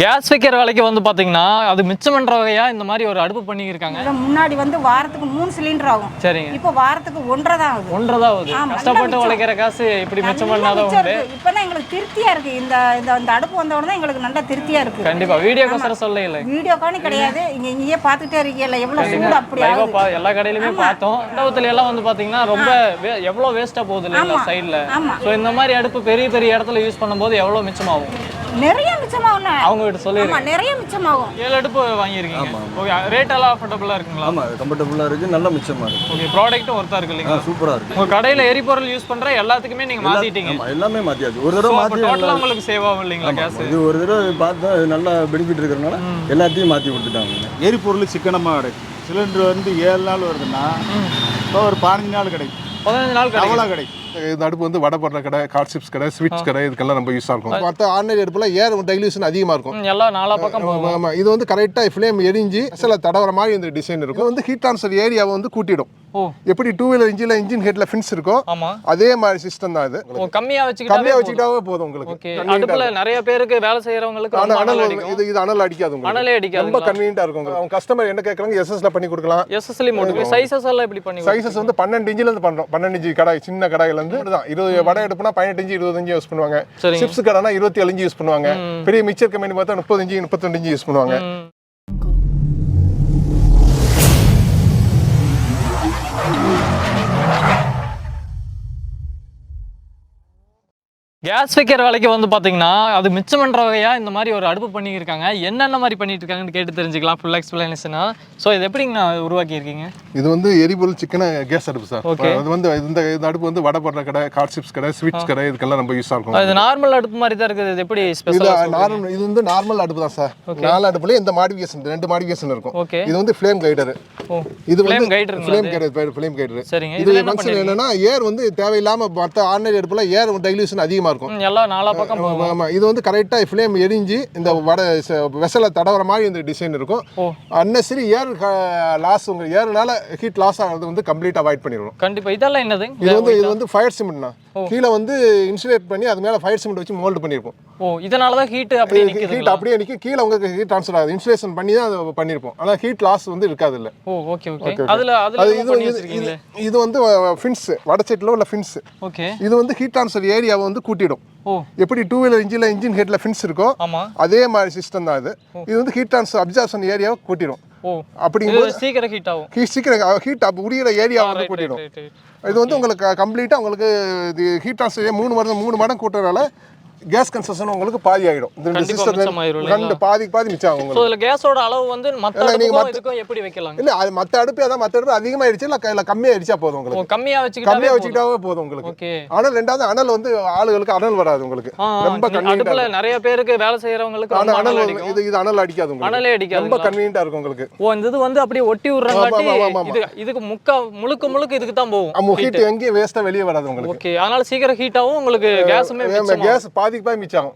Case வைக்கிற வேலைக்கு வந்து பாத்தீங்கன்னா அது மிச்சம் பண்ற வகையா இந்த மாதிரி ஒரு அடுப்பு பண்ணிருக்காங்க. முன்னாடி வந்து வாரத்துக்கு 3 சிலிண்டர் ஆகும். சரிங்க. இப்போ வாரத்துக்கு 1.5 தான் ஆகுது. 1.5 தான் ஆகுது. கஷ்டப்பட்டு உழைக்கிற காசு இப்படி மிச்சம் பண்ணாத உண்டு. இப்பதான் எங்களுக்கு திருப்தியா இருக்கு. இந்த அடுப்பு வந்த உடனே எங்களுக்கு நல்ல திருப்தியா இருக்கு. கண்டிப்பா வீடியோ கோசர சொல்ல இல்ல. வீடியோ காணி கிடையாது. இங்கேயே பாத்துட்டே இருக்கீங்கல எவ்வளவு சூடு அப்படி ஆகுது. எல்லா கடையிலுமே பார்த்தோம். இடத்துல எல்லாம் வந்து பாத்தீங்கன்னா ரொம்ப எவ்வளவு வேஸ்டா போகுது இல்ல சைடுல. சோ இந்த மாதிரி அடுப்பு பெரிய பெரிய இடத்துல யூஸ் பண்ணும்போது எவ்வளவு மிச்சமாகும்? நிறைய மிச்சமாகும். அவங்க கிட்ட சொல்லிருங்க. ஆமா நிறைய மிச்சமாகும். 7 அடுப்பு வாங்கியிருக்கீங்க. ஓகே ரேட் எல்லாம் அஃபோர்டபுளா இருக்குங்களா? ஆமா கம்ஃபர்ட்டபிளா இருக்கு, நல்ல மிச்சமா இருக்கு. ஓகே ப்ராடக்ட்டும் ஒர்த்தா இருக்கு இல்லீங்களா? சூப்பரா இருக்கு. உங்க கடையில எரிபொருள் யூஸ் பண்ற எல்லாத்துக்குமே நீங்க மாத்திட்டீங்க. ஆமா எல்லாமே மாத்தியாச்சு. ஒரு தடவை மாத்தி டோட்டலா உங்களுக்கு சேவ் ஆகும் இல்லீங்களா கேஸ்? இது ஒரு தடவை பார்த்தா நல்ல பெனிஃபிட் இருக்கறனால எல்லாத்தையும் மாத்தி கொடுத்துட்டாங்க. எரிபொருள் சிக்கனமா கிடைக்கும். சிலிண்டர் வந்து 7 நாள் வருதுன்னா ஒரு 15 நாள் கிடைக்கும். 15 நாள் அவ்வளோ கிடைக்கும். இந்த அடுப்பு வந்து வடை போடுற கடை, கார் சிப்ஸ் கடை, ஸ்வீட்ஸ் கடை இதுக்கெல்லாம் ரொம்ப யூஸாக இருக்கும். மற்ற ஆர்டினரி அடுப்புல ஏர் டைல்யூஷன் அதிகமாக இருக்கும். எல்லாம் நாலா பக்கம். ஆமாம் இது வந்து கரெக்டாக ஃப்ளேம் எரிஞ்சு சில தடவர மாதிரி இந்த டிசைன் இருக்கும். வந்து ஹீட் ட்ரான்ஸ்ஃபர் ஏரியாவை வந்து கூட்டிடும். எப்படி 2 வீலர் இன்ஜின் ஹெட்ல ஃபின்ஸ் இருக்கோ அதே மாதிரி சிஸ்டம் தான் இது. கம்மியா வச்சுக்கிட்டாவே போதும் உங்களுக்கு. அடுப்புல நிறைய பேருக்கு வேலை செய்யறவங்களுக்கு இது அனல் அடிக்காது உங்களுக்கு. அனலே அடிக்காது. ரொம்ப கன்வீனியன்ட்டா இருக்கும். அவங்க கஸ்டமர் என்ன கேக்குறாங்க எஸ்எஸ்ல பண்ணி கொடுக்கலாம். எஸ்எஸ்ல மோடுக்கு சைஸஸ் எல்லாம் எப்படி பண்ணி? சைஸஸ் வந்து 12 இன்ச்ல இருந்து பண்றோம். 12 இன்ச் கடாய் சின்ன கடாயில இருந்து தான் 20 வடை எடுப்புனா 18 இன்ச் 25 இன்ச் யூஸ் பண்ணுவாங்க. சிப்ஸ் கடானா 27 இன்ச் யூஸ் பண்ணுவாங்க. பெரிய மிக்சர் கம்பெனி பார்த்தா 30 இன்ச் 32 இன்ச் யூஸ் பண்ணுவாங்க. கேஸ் வைக்கிற வேலைக்கு வந்து பாத்தீங்கன்னா அது மிச்சம் பண்ற வகையா இந்த மாதிரி ஒரு அடுப்பு பண்ணிருக்காங்க. என்னென்ன மாதிரி பண்ணிட்டு இருக்காங்கன்னு கேட்டு தெரிஞ்சுக்கலாம் ஃபுல் எக்ஸ்பிளனேஷனா. சோ இது எப்படிங்க உருவாக்கி இருக்கீங்க? இது வந்து எரிபொருள் சிக்கன கேஸ் அடுப்பு சார். அது வந்து இந்த அடுப்பு வந்து வடை போடுற கடை, கார் சிப்ஸ் கடை, ஸ்வீட்ஸ் கடை இதுக்கெல்லாம் ரொம்ப யூஸா இருக்கும். இது நார்மல் அடுப்பு மாதிரி தான் இருக்குது. இது எப்படி ஸ்பெஷலா? இது வந்து நார்மல் அடுப்பு தான் சார். 4 அடுப்புல இந்த மாடிஃபிகேஷன் 2 மாடிஃபிகேஷன் இருக்கும். இது வந்து ஃப்ளேம் கைடர். இது வந்து ஃப்ளேம் கைடர். சரிங்க. இது ஃபங்க்ஷன் என்னன்னா ஏர் வந்து தேவையில்லாம மற்ற ஆர்டினரி அடுப்புல ஏர் டைல்யூஷன் அதிகமா இருக்கும். எல்லாம் நாலா பக்கம். ஆமா இது வந்து கரெக்டா ஃப்ளேம் எரிஞ்சு இந்த வடை வெசல தடவர மாதிரி இந்த டிசைன் இருக்கும். அன்னெசரி ஏர் லாஸ் உங்க ஏர்னால ஹீட் லாஸ் ஆகிறது வந்து கம்ப்ளீட் அவாய்ட் பண்ணிடுவோம். கண்டிப்பா. இதெல்லாம் என்னது? இது வந்து ஃபயர் சிமெண்ட்னா கீழ வந்து இன்சுலேட் பண்ணி அது மேல ஃபயர் சிமெண்ட் வச்சு மோல்ட் பண்ணிருப்போம். இதனால தான் ஹீட் அப்படியே நிக்குது. ஹீட் அப்படியே நிக்கு. கீழ உங்களுக்கு ஹீட் ட்ரான்ஸ்ஃபர் ஆகுது. இன்சுலேஷன் பண்ணி தான் அது பண்ணிருப்போம். ஆனா ஹீட் லாஸ் வந்து இருக்காது இல்ல. ஓகே அதுல பண்ணி வச்சிருக்கீங்க. இது வந்து ஃபின்ஸ் வடச்செட்ல உள்ள ஃபின்ஸ். ஓகே இது வந்து ஹீட் ட்ரான்ஸ்ஃபர் ஏரியாவை வந்து கூட்டிடும். எப்படி 2 வீலர் இன்ஜின் ஹெட்ல ஃபின்ஸ் இருக்கோ அதே மாதிரி சிஸ்டம் தான் இது. இது வந்து ஹீட் ட்ரான்ஸ்ஃபர் அப்சார்ப்ஷன் ஏரியாவை கூட்டிடும். அப்படிங்கும்போது சீக்கிரம் ஹீட் ஆகும். சீக்கிரம் ஹீட் உரியற ஏரியா வந்து கூட்டிடும். இது வந்து உங்களுக்கு கம்ப்ளீட்டா உங்களுக்கு ஹீட் ட்ரான்ஸ்ஃபர் 3 மடங்கு கூட்டுறதால கேஸ் கன்சம்ஷன் உங்களுக்கு பாதி ஆயிடும். இந்த சிஸ்டத்துல பாதி மிச்சம் ஆகும். சோ இதுல கேஸோட அளவு வந்து மத்த அடுப்புக்கும் எப்படி வைக்கலாம்? இல்ல அது மத்த அடுப்பு அதிகமா ஆயிடுச்சு இல்ல கம்மியா ஆயிடுச்சா போதும் உங்களுக்கு. கம்மியா வச்சுக்கிட்டாவே போதும் உங்களுக்கு. ஆனா ரெண்டாவது அனல் வந்து ஆளுகளுக்கு அனல் வராது உங்களுக்கு. ரொம்ப கன்வீனியன்ட்டா அடுப்புல நிறைய பேருக்கு வேலை செய்யறவங்களுக்கு அனல் இது அனல் அடிக்காது உங்களுக்கு. அனலே அடிக்காது. ரொம்ப கன்வீனியன்ட்டா இருக்கும் உங்களுக்கு. இந்த இது வந்து அப்படியே ஒட்டி விடுறங்காட்டி இதுக்கு முழுக்க இதுக்கு தான் போகும். ஹீட் எங்கேயும் வேஸ்டா வெளியே வராது உங்களுக்கு. ஓகே அதனால சீக்கிரம் ஹீட் ஆகும் உங்களுக்கு. கேஸ் பாதிக்கு மிச்சாகும்.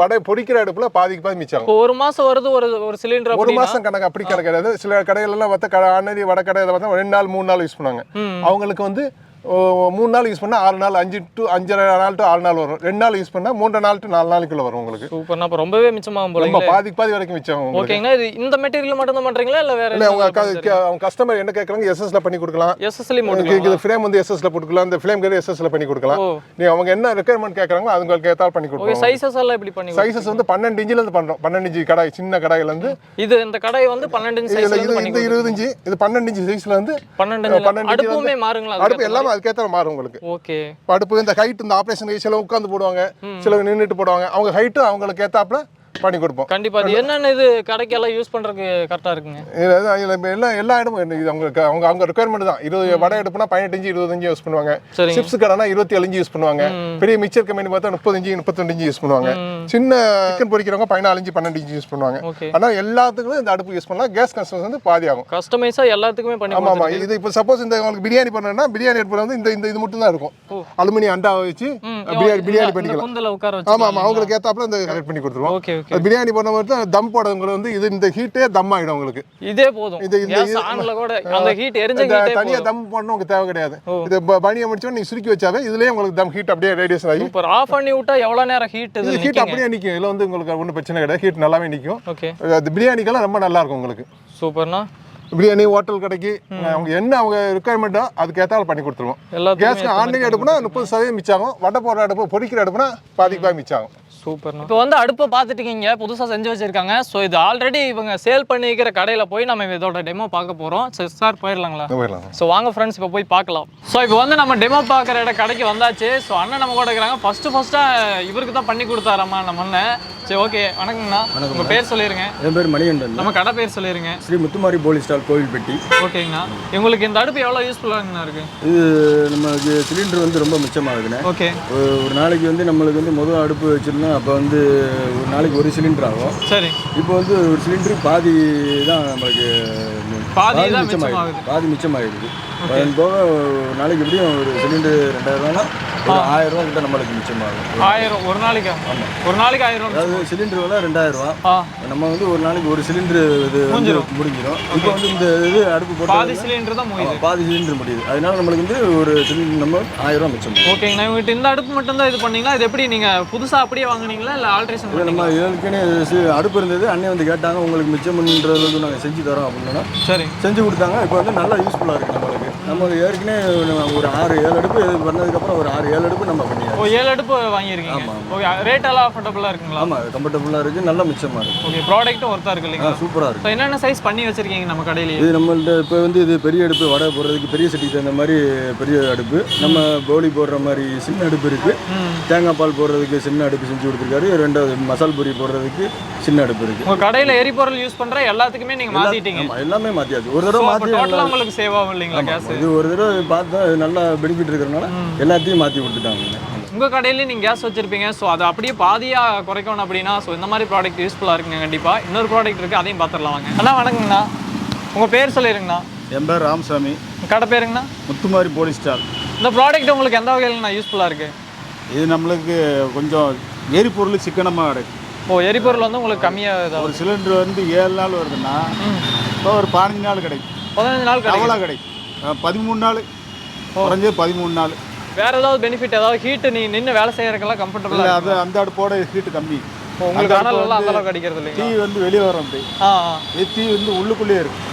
வடை பொடிக்கிற அடுப்புல பாதிக்கு மிச்சாகும். ஒரு மாசம் வருது ஒரு சிலிண்டர். ஒரு மாசம் கணக்கு அப்படி கிடையாது. சில கடைகள் எல்லாம் ஆர்டினரி வடை கடையில பார்த்தா 2 நாள் 3 நாள் யூஸ் பண்ணாங்க. அவங்களுக்கு வந்து 3 நாள் யூஸ் பண்ணா 6 நாள் 5.5 நாள் to 6 நாள் வரும். 2 நாள் யூஸ் பண்ணா 3 நாள் to 4 நாளுக்குள்ள வரும் உங்களுக்கு. சூப்பர். அப்ப ரொம்பவே மிச்சமாகும் போல. ரொம்ப பாதி வரைக்கும் மிச்சமாகும். ஓகேங்க. இது இந்த மெட்டீரியல் மட்டும் தான் பண்றீங்களா இல்ல வேற? இல்ல அவங்க கஸ்டமர் என்ன கேக்குறாங்க எஸ்எஸ்ல பண்ணி கொடுக்கலாம். எஸ்எஸ்ல மோடுக்கு இந்த ஃப்ரேம் வந்து எஸ்எஸ்ல போட்டுக்கலாம். இந்த ஃப்ளேம் கே எஸ்எஸ்ல பண்ணி கொடுக்கலாம். நீ அவங்க என்ன ரெக்யர்மென்ட் கேக்குறாங்க அதுங்களுக்கு ஏத்தால பண்ணி கொடுக்கலாம். ஓகே சைஸஸ் எல்லாம் எப்படி பண்ணி? சைஸஸ் வந்து 12 இன்ச்ல இருந்து பண்றோம். 12 இன்ச் கடாய் சின்ன கடாயில இருந்து இது இந்த கடாய் வந்து 12 இன்ச் சைஸ்ல இருந்து பண்ணி. இது 20 இன்ச் இது 12 இன்ச் சைஸ்ல இருந்து 12 அடுப்புமே மாறுங்களா? அடுப்பு எல்லாம் அதுக்கு ஏத்தால மாறும் உங்களுக்கு. ஓகே அடுப்பு இந்த ஹைட் இந்த ஆபரேஷன் சில உட்கார்ந்து போடுவாங்க, சில நின்னுட்டு போடுவாங்க. அவங்க ஹைட் அவங்களுக்கு ஏத்தாப்ல பண்ணி கொடுப்போம். கண்டிப்பா. அது என்னென்ன இது கடைக்கெல்லாம் யூஸ் பண்றதுக்கு கரெக்டா இருக்குங்க? எல்லா இடமும் அவங்க ரெக்குயர்மெண்ட் தான். 20 வடை எடுப்புனா 18 இன்ச் 25 இன்ச் யூஸ் பண்ணுவாங்க. சிப்ஸ் கடைனா 27 இன்ச் யூஸ் பண்ணுவாங்க. பெரிய மிக்சர் கம்பெனி பார்த்தா 30 இன்ச் 32 இன்ச் யூஸ் பண்ணுவாங்க. சின்ன சிக்கன் பொரிக்கிறவங்க 14 இன்ச் 12 இன்ச் யூஸ் பண்ணுவாங்க. ஆனா எல்லாத்துக்கும் இந்த அடுப்பு யூஸ் பண்ணலாம். கேஸ் கன்சம்ஷன் வந்து பாதி ஆகும். கஸ்டமைஸா எல்லாத்துக்குமே பண்ணி. ஆமா இது இப்போ சப்போஸ் இந்த உங்களுக்கு பிரியாணி பண்ணனும்னா பிரியாணி அடுப்புல வந்து இந்த இது மட்டும் தான் இருக்கும். அலுமினியம் அண்டா வச்சு பிரியாணி பண்ணிக்கலாம். குந்தல உட்கார வச்சு. ஆமா அவங்களுக்கு ஏத்தாப்ல இந்த கரெக்ட் பண்ணி கொடுத்துருவோம். அது பிரியாணி பண்ணும்போது தம் போடுறவங்க வந்து இது இந்த ஹீட்டே தம் ஆகிடும் உங்களுக்கு. இதே போதும். அந்த ஹீட் எரிஞ்ச தனியாக தம் பண்ணணும் உங்களுக்கு தேவை கிடையாது. இது பனியை முடிச்சோம் நீங்கள் சுருக்கி வச்சாவே இதுலேயே உங்களுக்கு தம் ஹீட் அப்படியே ரேடியேஷன் ஆகி இப்போ ஆஃப் பண்ணி விட்டா எவ்வளோ நேரம் ஹீட் ஹீட் அப்படியே நிற்கும். இதில் வந்து உங்களுக்கு ஒன்றும் பிரச்சனை கிடையாது. ஹீட் நல்லாவே நிற்கும். ஓகே. அது பிரியாணிக்கெல்லாம் ரொம்ப நல்லா இருக்கும் உங்களுக்கு. சூப்பர்ண்ணா. பிரியாணி ஹோட்டல் கடைக்கு அவங்க என்ன அவங்க ரெக்குயர்மெண்ட்டோ அதுக்கு ஏற்றாலும் பண்ணி கொடுத்துருவோம். கேஸ்க்கு ஆன்லைன் அடுப்புனா 30% மிச்சாகும். வடை போடுற அடுப்பு பொரிக்கிற அடுப்புனா பாதிக்கு மிச்சாகும். சூப்பர்ண்ணா. இப்போ வந்து அடுப்பை பார்த்துட்டீங்க, புதுசாக செஞ்சு வச்சிருக்காங்க. ஸோ இது ஆல்ரெடி இவங்க சேல் பண்ணிக்கிற கடையில் போய் நம்ம இதோட டெமோ பார்க்க போகிறோம். சார் போயிடலாங்களா? போயிடலாம். ஸோ வாங்க ஃப்ரெண்ட்ஸ் இப்போ போய் பார்க்கலாம். ஸோ இப்போ வந்து நம்ம டெமோ பார்க்குற கடைக்கு வந்தாச்சு. ஸோ அண்ணன் நம்ம கூட இருக்கிறாங்க. ஃபஸ்ட்டாக இவருக்கு தான் பண்ணி கொடுத்தாரம்மா நம்ம அண்ணன். சரி, ஓகே. வணக்கங்கண்ணா. உங்கள் பேர் சொல்லிடுங்க. என் பேர் மணிகண்டன். நம்ம கடை பேர் சொல்லிடுங்க. Shri Muthumari police stall Kovilpatti. ஓகேங்கண்ணா. உங்களுக்கு இந்த அடுப்பு எவ்வளோ யூஸ்ஃபுல்லாங்கண்ணா இருக்குது? இது நமக்கு சிலிண்டர் வந்து ரொம்ப மிச்சமாகுதுண்ணே. ஓகே. ஒரு நாளைக்கு வந்து நம்மளுக்கு வந்து முதல் அடுப்பு வச்சிருந்தோம். அப்போ வந்து ஒரு நாளைக்கு ஒரு சிலிண்டர் ஆகும். சரி. இப்போ வந்து ஒரு சிலிண்டர் பாதி தான் நம்மளுக்கு பாதி மிச்சமாகிடுது. அது போக ஒரு நாளைக்கு எப்படியும் ஒரு சிலிண்டர் 2000 ஒரு 1000 ரூபா கிட்ட நம்மளுக்கு மிச்சமாகும். 1000 ஒரு நாளைக்கு? ஆமாம், ஒரு நாளைக்கு 1000. அதாவது சிலிண்டர் விலை 2000 நம்ம வந்து ஒரு நாளைக்கு ஒரு சிலிண்டர் இது முடிஞ்சிடும். இப்போ வந்து இந்த இது அடுப்பு போட்டு பாதி சிலிண்டர் தான் முடியுது. பாதி சிலிண்டர் முடியுது. அதனால நம்மளுக்கு வந்து ஒரு சிலிண்டர் நம்ம 1000 ரூபா மிச்சம். ஓகேங்கண்ணா. இவங்ககிட்ட இந்த அடுப்பு மட்டும் தான் இது பண்ணீங்களா? இது எப்படி நீங்கள் புதுசாக அப்படியே வாங்குனீங்களா இல்லை ஆல்ட்ரேஷன்? நம்ம ஏற்கனவே அடுப்பு இருந்தது. அண்ணன் வந்து கேட்டாங்க உங்களுக்கு மிச்சம்ன்றதுக்கு நாங்கள் செஞ்சு தரோம் அப்படின்னா சரி செஞ்சு கொடுத்தாங்க. இப்போ வந்து நல்லா யூஸ்ஃபுல்லாக இருக்குது நம்மளுக்கு. நம்ம ஏற்கனவே ஒரு 6-7 அடுப்பு இது பண்ணதுக்கப்புறம் ஒரு 6-7 அடுப்பு நம்ம பண்ணியாச்சு. 7 அடுப்பு வாங்கியிருக்கீங்க. ஓகே. ரேட் எல்லாம் கம்ஃபர்டபுளாக இருக்குங்களா? ஆமாம், கம்ஃபர்டபுளாக இருக்குது. நல்லா மிச்சமாக இருக்குது. ஓகே. ப்ராடக்ட்டும் ஒர்த்தாக இருக்கு இல்லைங்களா? சூப்பராக இருக்குது. என்னென்ன சைஸ் பண்ணி வச்சிருக்கீங்க நம்ம கடையிலேயே? இது நம்மள்ட்ட இப்போ வந்து இது பெரிய அடுப்பு, வடை போடுறதுக்கு பெரிய சட்டிக்கு தகுந்த மாதிரி பெரிய அடுப்பு. நம்ம போலி போடுற மாதிரி சின்ன அடுப்பு இருக்குது. தேங்காய் பால் போடுறதுக்கு சின்ன அடுப்பு செஞ்சு கொடுத்துருக்காரு. 2வது மசால் பொரி போடுறதுக்கு சின்ன அடுப்பு இருக்குது. உங்கள் கடையில் எரிபொருள் யூஸ் பண்ணுற எல்லாத்துக்குமே நீங்கள் மாற்றிட்டீங்க? எல்லாமே மாற்றியாச்சு. ஒரு தடவை மாற்றி உங்களுக்கு சேவ் ஆகும் இல்லைங்களா கேஸ்? இது ஒரு தடவை பார்த்தா நல்லா பெனிஃபிட் இருக்கிறதுனால எல்லாத்தையும் மாற்றி கொடுத்துட்டாங்க. உங்கள் கடையிலேயே நீங்கள் கேஸ் வச்சுருப்பீங்க. ஸோ அதை அப்படியே பாதியாக குறைக்கணும் அப்படின்னா ஸோ இந்த மாதிரி ப்ராடக்ட் யூஸ்ஃபுல்லாக இருக்குங்க. கண்டிப்பாக இன்னொரு ப்ராடக்ட் இருக்குது, அதையும் பார்த்துடலாம் வாங்க. அண்ணா வணக்கங்கண்ணா. உங்கள் பேர் சொல்லிடுங்கண்ணா. என் பேர் ராமசாமி. கடை பேருங்கண்ணா? Muthumari police stall. இந்த ப்ராடக்ட் உங்களுக்கு எந்த வகையில்ண்ணா யூஸ்ஃபுல்லாக இருக்குது? இது நம்மளுக்கு கொஞ்சம் எரிபொருள் சிக்கனமாக கிடைக்கும். எரிபொருள் வந்து உங்களுக்கு கம்மியாக ஒரு சிலிண்டர் வந்து 7 நாள் வருதுன்னா இப்போ ஒரு 15 நாள் கிடைக்கும். 15 நாள் அவ்வளோ கிடைக்கும். 13 நாள் குறைஞ்சது 13 நாள். வேற ஏதாவது பெனிஃபிட், ஏதாவது ஹீட் நீ நின்று வேலை செய்யறதுக்கெல்லாம் கம்ஃபர்டபுள்? இல்லை, அது அந்த அடுப்போட ஹீட் கம்மி. உங்களுக்கு அனல் எல்லாம் அந்த அளவுக்கு அடிக்கிறது இல்லைங்க. தீ வந்து வெளியே வரும். அப்படி தீ வந்து உள்ளுக்குள்ளேயே இருக்கும்.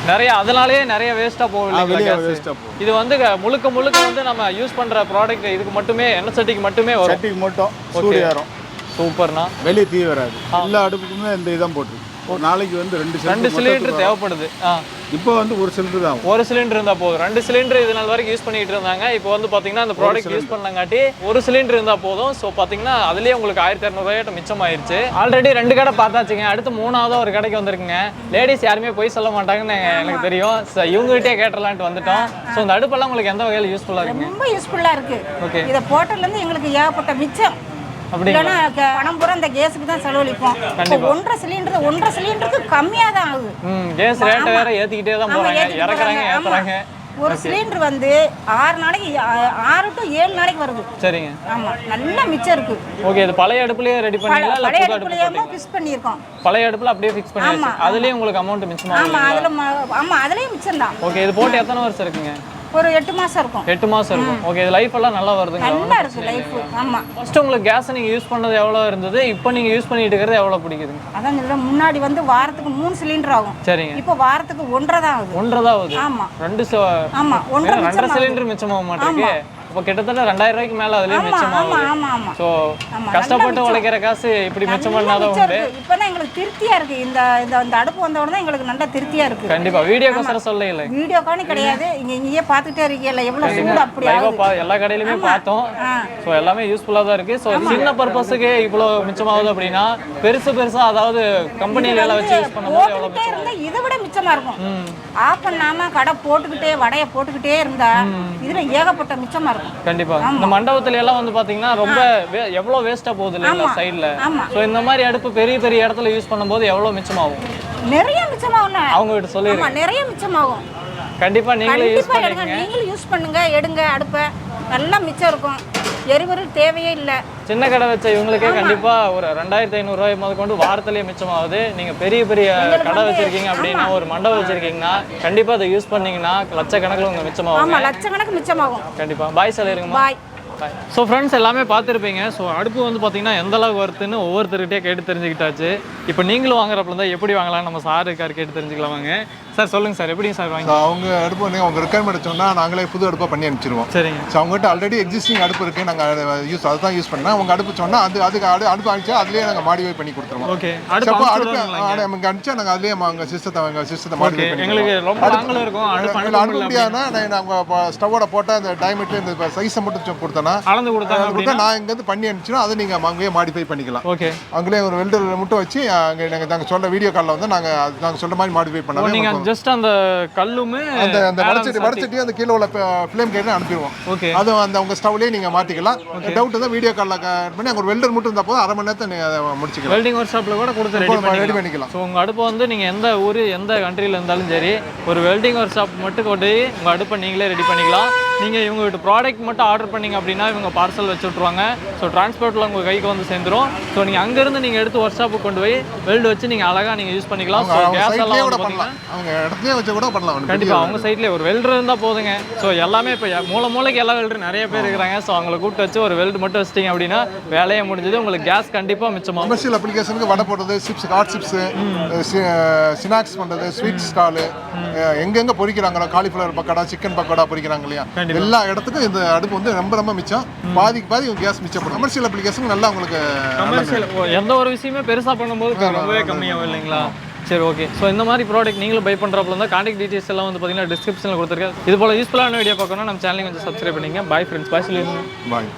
நிறைய அதனாலேயே நிறைய வேஸ்ட்டாக போகும். இது வந்து முழுக்க வந்து நம்ம யூஸ் பண்ணுற ப்ராடக்ட் இதுக்கு மட்டுமே, எண்ணெய் சட்டிக்கு மட்டுமே வரும். சட்டிக்கு மட்டும் சூடு ஏறும். சூப்பர்ண்ணா. வெளியே தீ வராது. எல்லா அடுப்புக்குமே இந்த இதான் போட்டு ஒரு நாளைக்கு வந்து 2 சிலிண்டர் தேவைப்படுது. இப்போ வந்து ஒரு சிலிண்டர் தான். ஒரு சிலிண்டர் இருந்தால் போதும். 2 சிலிண்டர் இது நாள் வரைக்கும் யூஸ் பண்ணிட்டு இருந்தாங்க. இப்போ வந்து பார்த்தீங்கன்னா இந்த ப்ராடக்ட் யூஸ் பண்ணங்காட்டி ஒரு சிலிண்டர் இருந்தால் போதும். ஸோ பார்த்தீங்கன்னா அதுலேயே உங்களுக்கு 1200 மிச்சம் ஆயிடுச்சு. ஆல்ரெடி 2 கடை பார்த்தாச்சுங்க. அடுத்து 3வது ஒரு கடைக்கு வந்திருக்குங்க. லேடிஸ் யாருமே போய் சொல்ல மாட்டாங்கன்னு எனக்கு தெரியும். இவங்ககிட்டே கேட்டலான்ட்டு வந்துட்டோம். ஸோ இந்த அடுப்பெல்லாம் உங்களுக்கு எந்த வகையில் யூஸ்ஃபுல்லாக இருக்குங்க? ரொம்ப யூஸ்ஃபுல்லாக இருக்குது. ஓகே. இதை போட்டதுலேருந்து எங்களுக்கு ஏகப்பட்ட மிச்சம். இல்லைன்னா பணம் பூரா அந்த கேஸுக்கு தான் செலவழிப்போம். 1.5 சிலிண்டருக்கு கம்மியாக தான் ஆகுது. கேஸ் ரேட்டை வேற ஏற்றிக்கிட்டே தான் போகிறாங்க, இறக்குறாங்க, ஏற்றுறாங்க. ஒரு சிலிண்டர் வந்து 6 நாளைக்கு 6 to 7 நாளைக்கு வருது. சரிங்க. ஆமாம், நல்ல மிச்சம் இருக்கு. ஓகே. இது பழைய அடுப்புலயே ரெடி பண்ணீங்களா இல்ல புது அடுப்புலயே ஃபிக்ஸ் பண்ணியிருக்கோம்? பழைய அடுப்புல அப்படியே ஃபிக்ஸ் பண்ணியாச்சு. அதுலயே உங்களுக்கு அமௌண்ட் மிச்சமாகும்? ஆமா, அதுலயே மிச்சம் தான். ஓகே. இது போட்டு எத்தனை வருஷம் இருக்குங்க? ஒரு 8 மாசம் இருக்கும். 8 மாசம் இருக்கும். ஓகே. இது லைஃப் எல்லாம் நல்லா வருதுங்க? நல்லா இருக்கு லைஃப். ஆமா. ஃபர்ஸ்ட் உங்களுக்கு கேஸ் நீங்க யூஸ் பண்ணது எவ்வளவு இருந்தது? இப்போ நீங்க யூஸ் பண்ணிட்டு இருக்கிறது எவ்வளவு பிடிக்குதுங்க? அதான் சொல்றேன், முன்னாடி வந்து வாரத்துக்கு 3 சிலிண்டர் ஆகும். சரிங்க. இப்போ வாரத்துக்கு 1.5 தான் ஆகுது. 1.5 தான் ஆகுது. ஆமா. 2 சிலிண்டர் மிச்சமாக மாட்டேங்குது. இப்போ கிட்டத்தட்ட 2000 ரூபாய்க்கு மேல அதுலயே மிச்சமாகும். ஸோ கஷ்டப்பட்டு உழைக்கிற காசு இப்படி மிச்சம் பண்ணாதான் உண்டு. இப்பதான் எங்களுக்கு திருப்தியா இருக்கு. இந்த அடுப்பு வந்த உடனே எங்களுக்கு நல்ல திருப்தியா இருக்கு. கண்டிப்பா. வீடியோக்காக சொல்ல இல்லை, வீடியோக்கானு கிடையாது. இங்கேயே பார்த்துட்டே இருக்கீங்கல்ல எவ்வளவு சூடு. அப்படி எல்லா கடையிலுமே பார்த்தோம். ஸோ எல்லாமே யூஸ்ஃபுல்லா தான் இருக்கு. ஸோ சின்ன பர்பஸுக்கு இவ்வளோ மிச்சமாகுது அப்படின்னா பெருசா அதாவது கம்பெனில எல்லாம் வச்சு யூஸ் பண்ணும்போது எவ்வளோ மிச்சம்? இதை விட மிச்சமா இருக்கும். ஆஃப் பண்ணாம கடை போட்டுக்கிட்டே வடையை போட்டுக்கிட்டே இருந்தா இதுல ஏகப்பட்ட மிச்சமா இருக்கும். கண்டிப்பா. இந்த மண்டபத்துல எல்லாம் வந்து பாத்தீங்கன்னா ரொம்ப எவ்வளவு வேஸ்டா போகுது இல்லைங்களா சைடுல? ஸோ இந்த மாதிரி அடுப்பு பெரிய இடத்துல யூஸ் பண்ணும்போது எவ்வளவு மிச்சமாகும்? நிறைய மிச்சமாகும். அவங்க கிட்ட சொல்லிடுங்க. நிறைய மிச்சமாகும். கண்டிப்பா நீங்களே யூஸ் பண்ணுங்க. நீங்களும் யூஸ் பண்ணுங்க. எடுங்க அடுப்பை, நல்லா மிச்சம் இருக்கும். எரிபொருள் தேவையே இல்லை. சின்ன கடை வச்ச இவங்களுக்கே கண்டிப்பாக ஒரு 2500 ரூபாய் முதல் கொண்டு வாரத்திலேயே மிச்சமாகுது. நீங்கள் பெரிய பெரிய கடை வச்சிருக்கீங்க அப்படின்னா, ஒரு மண்டபம் வச்சிருக்கீங்கன்னா கண்டிப்பாக அதை யூஸ் பண்ணீங்கன்னா லட்சக்கணக்கில் உங்களுக்கு மிச்சமாகும். லட்சக்கணக்கு மிச்சமாகும். கண்டிப்பாக. பாய் சொல்லிருங்கம்மா. பாய். ஸோ ஃப்ரெண்ட்ஸ் எல்லாமே பார்த்துருப்பீங்க. ஸோ அடுப்பு வந்து பார்த்தீங்கன்னா எந்த அளவுக்கு வருதுன்னு ஒவ்வொருத்தருக்கிட்டே கேட்டு தெரிஞ்சுக்கிட்டாச்சு. இப்போ நீங்களும் வாங்குறப்ப தான் எப்படி வாங்கலாம் நம்ம சார் இருக்கார் கேட்டு தெரிஞ்சுக்கலாமாங்க. சார் சொல்லுங்கள் சார், எப்படிங்க சார் வாங்கி? அவங்க அடுப்பு வந்து அவங்க ரெக்குயர்மெண்ட் சொன்னால் நாங்களே புது அடுப்பாக பண்ணி அனுப்பிச்சிருவோம். சரிங்க. ஸோ அவங்ககிட்ட ஆல்ரெடி எக்ஸிஸ்டிங் அடுப்பு இருக்குது, நாங்கள் அதை தான் யூஸ் பண்ணோம். அவங்க அடுப்பு சொன்னால் அதுக்கு அடுப்பு அனுப்பிச்சா அதுலேயே நாங்கள் மாடிஃபை பண்ணி கொடுத்துருவோம். ஓகே. அடுப்பு நமக்கு அனுப்பிச்சா நாங்கள் அதுலேயே அவங்க சிஸ்டத்தை மாடிஃபை பண்ணி எங்களுக்கு ரொம்ப நாங்களும் இருக்கும். அனுப்ப முடியாதுன்னா நாங்கள் ஸ்டவோட போட்டால் அந்த டைமெட்டு இந்த சைஸை மட்டும் கொடுத்தோன்னா அளந்து கொடுத்தாங்க. நான் இங்கேருந்து பண்ணி அனுப்பிச்சோன்னா அதை நீங்கள் அங்கேயே மாடிஃபை பண்ணிக்கலாம். ஓகே. அங்கேயே ஒரு வெல்டர் மட்டும் வச்சு நாங்கள் சொல்ல வீடியோ காலில் வந்து நாங்கள் சொல்ற மாதிரி மாடிஃபை பண்ணலாம். நீங்கள் ஜஸ்ட் அந்த கல்லுமே அந்த வடச்சட்டி அந்த கீழே உள்ள ஃப்ளேம் கேட்டு அனுப்பிடுவோம். ஓகே. அது அந்த உங்க ஸ்டவ்லேயே நீங்கள் மாற்றிக்கலாம். டவுட் தான் வீடியோ காலில் பண்ணி அங்கே ஒரு வெல்டர் மட்டும் இருந்தால் போதும், அரை மணி நேரத்தை நீங்கள் அதை முடிச்சிக்கலாம். வெல்டிங் ஒர்க் ஷாப்பில் கூட கொடுத்து ரெடி பண்ணிக்கலாம். ஸோ உங்கள் அடுப்பை வந்து நீங்கள் எந்த ஊர் எந்த கண்ட்ரியில் இருந்தாலும் சரி, ஒரு வெல்டிங் ஒர்க் ஷாப் மட்டும் கொண்டு உங்கள் அடுப்பை நீங்களே ரெடி பண்ணிக்கலாம். நீங்கள் இவங்ககிட்ட ப்ராடக்ட் மட்டும் ஆர்டர் பண்ணிங்க அப்படின்னா இவங்க பார்சல் வச்சு விட்ருவாங்க. ஸோ டிரான்ஸ்போர்ட்டில் உங்கள் கைக்கு வந்து சேர்ந்துடும். ஸோ நீங்கள் அங்கேருந்து நீங்கள் எடுத்து ஒர்க் ஷாப்புக்கு கொண்டு போய் வெல்டு வச்சு நீங்கள் அழகாக நீங்கள் யூஸ் பண்ணிக்கலாம். ஸோ கேஸ் எல்லாம் கூட பண்ணலாம், அவங்க இடத்துலேயே வச்சு கூட பண்ணலாம். கண்டிப்பாக அவங்க சைட்லேயே ஒரு வெல்டர் இருந்தால் போதுங்க. ஸோ எல்லாமே இப்போ மூளைக்கு எல்லா வெல்டர் நிறைய பேர் இருக்கிறாங்க. ஸோ அவங்களை கூப்பிட்டு வச்சு ஒரு வெல்டு மட்டும் வச்சிட்டிங்க அப்படின்னா வேலையே முடிஞ்சது. உங்களுக்கு கேஸ் கண்டிப்பாக மிச்சமாகும். கமர்ஷியல் அப்ளிகேஷனுக்கு வடை போடுறது, சிப்ஸ், ஹாட் சிப்ஸு, ஸ்நாக்ஸ் பண்ணுறது, ஸ்வீட் ஸ்டாலு, எங்கெங்கே பொரிக்கிறாங்களோ காலிஃப்ளவர் பக்கோடா, சிக்கன் பக்கோடா பொரிக்கிறாங்க இல்லையா, எல்லா இடத்துக்கும் இந்த அடுப்பு வந்து ரொம்ப மிச்சம். பாதி கேஸ் மிச்சப்படும். கமர்ஷியல் அப்ளிகேஷன் நல்லா உங்களுக்கு எந்த ஒரு விஷயமே பெருசாக பண்ணும்போது ரொம்பவே கம்மியாகும் இல்லைங்களா? சரி, ஓகே. ஸோ இந்த மாதிரி ப்ராடக்ட் நீங்களும் பை பண்ணுறப்பல இருந்தால் கான்டாக்ட் டீட்டெயில்ஸ் எல்லாம் வந்து பார்த்தீங்கன்னா டிஸ்கிரிப்ஷனில் கொடுத்துருக்கேன். இது போல் யூஸ்ஃபுல்லான வீடியோ பார்க்கணும் நம்ம சேனலையும் கொஞ்சம் சப்ஸ்கிரைப் பண்ணிங்க. Bye friends. பாய் சொல்லிடுங்க. பாய்.